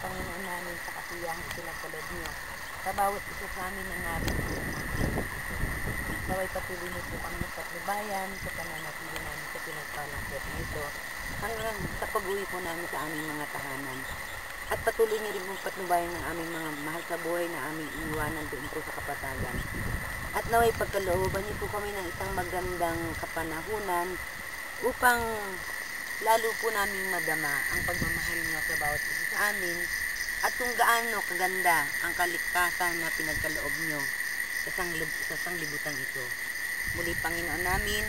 Panginoon namin sa kasiyahan pinagkaloob niyo. Sa bawat isa sa amin na narito, naway patuloy niyo po kami sa patnubayan, sa pananatili namin sa pinagpalang pwede nito, hanggang sa pag-uwi po namin sa aming mga tahanan. At patuloy niyo rin po patnubayan ng aming mga mahal sa buhay na aming iwanan doon po sa kapatagan. At naway pagkalooban niyo po kami ng isang magandang kapanahunan upang lalo po namin madama ang pagmamahal niyo sa bawat isa sa amin at kung gaano kaganda ang kaligtasan na pinagkaloob niyo sa sanglibutan ito. Muli, Panginoon namin,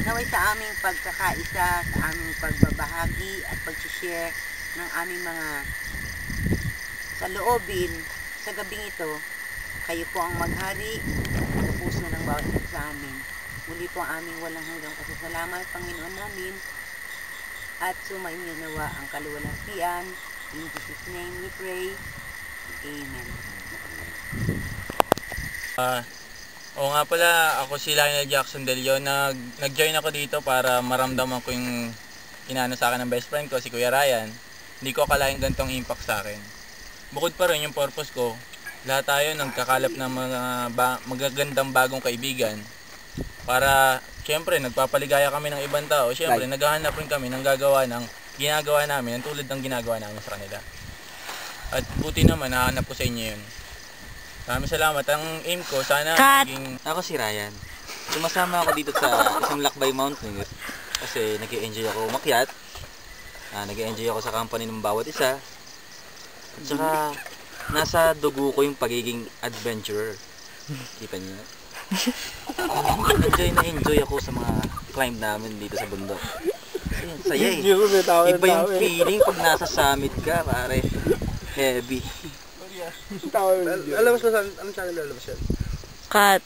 naway sa aming pagkakaisa, sa aming pagbabahagi at pag-share ng aming mga saloobin sa gabing ito, kayo po ang maghari sa puso ng bawat isa sa amin. Muli po ang aming walang hanggang pasasalamat, Panginoon namin, at sumainyo nawa ang kaluwalhatian. In Jesus' name we pray. Amen. Oo nga pala, ako si Lionel Jackson Delio. Nag-join ako dito para maramdaman ko yung inano sa akin ng best friend ko, si Kuya Ryan. Hindi ko akalain ganitong impact sa akin. Bukod pa rin yung purpose ko, lahat tayo nagkakalap ng mga magagandang bagong kaibigan para syempre nagpapaligaya kami ng ibang tao. Syempre naghahanap rin kami ng gagawa ng ginagawa namin, tulad ng ginagawa namin sa kanila. At buti naman nahanap ko sa inyo yun. Maraming salamat. Ang aim ko sana maging... Ako si Ryan. Sumasama ako dito sa isang lakbay mountaineer kasi nag-enjoy ako umakyat. Nag-enjoy ako sa company ng bawat isa. At saka nasa dugo ko yung pagiging adventurer. Kita niyo? Enjoy ako sa mga climb namin dito sa bundok. Ayun, saya eh. Iba yung feeling pag nasa summit ka, pare. Heavy. Alabas mo sa anong channel lalabas yan? Cut.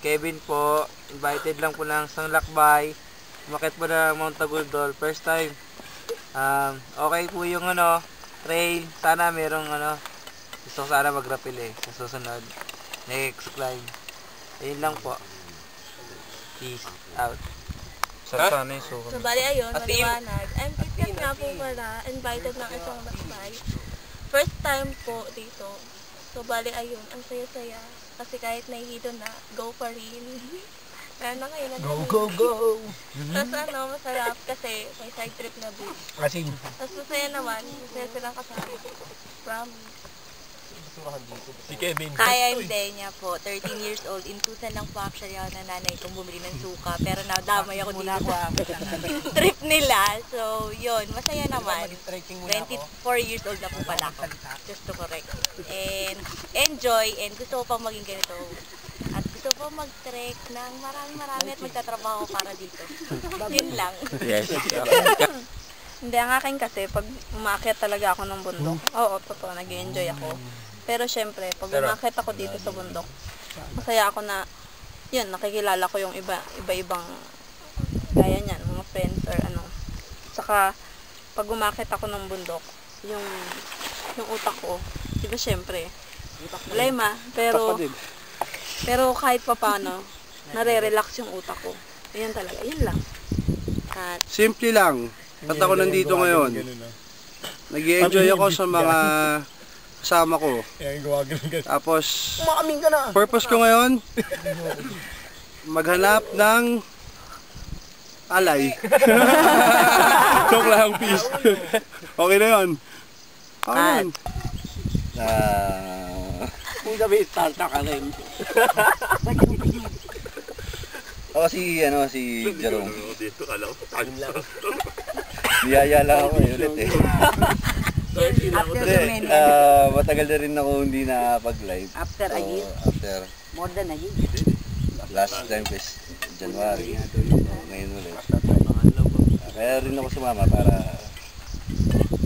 Kevin po, invited lang po ng isang lakbay. Umakyat po na Mount Taguldol, first time. Okay po yung trail. Sana merong gusto ko sana mag-rappel sa susunod. Next climb. Ayun lang po. Peace out. Sana yung suko. So, bali ayun, maliwanag. I'm KitKat nga po pala, invited ng isang lakbay. First time po dito. So, bali ayun, ang saya-saya. Kasi kahit nahihilo na, go pa rin. Kaya na kayo na. Go! Tapos masarap kasi may side trip na beach. Kasi Tapos masaya naman, masaya silang kasama. Promise. si Kevin. Hi, I'm Denya po, 13 years old. Intusan lang po actually ako ng nanay kong bumili ng suka. Pero nadamay ako dito sa trip nila. So, yun, masaya naman. 24 years old na po pala ako. Just to correct. And enjoy, and gusto ko pang maging ganito. At gusto ko mag-trek ng marami at magtatrabaho para dito. Yun lang. Yes. Hindi, ang akin kasi, pag umakyat talaga ako ng bundok, oo, totoo, nag-enjoy ako. Pero syempre, pag umakyat ako dito sa bundok, masaya ako na, yun, nakikilala ko yung iba-ibang gaya niyan, mga friends or ano. Saka, pag umakyat ako ng bundok, yung utak ko, diba syempre, problema, pero kahit pa paano, nare-relax yung utak ko. Ayan talaga, yun lang. At, Simple lang. At ako nandito ngayon. Nag-i-enjoy ako sa mga kasama ko. Tapos, purpose ko ngayon, maghanap ng alay. Joke lang, peace. Okay na yun. Okay na yun. Kung gabi, tarta ka rin. Ako si Jerome. Dito, alam ko, time lang. Biyaya lang ako ulit eh. After Hindi, matagal na rin ako hindi nakapag-live. After a year? After More than a year. last time is January. Ngayon ulit. Kaya rin ako sumama para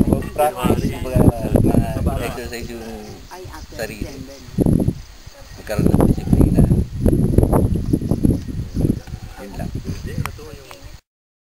mag-practice, mga exercise yung Ay, after sarili. December. Magkaroon ng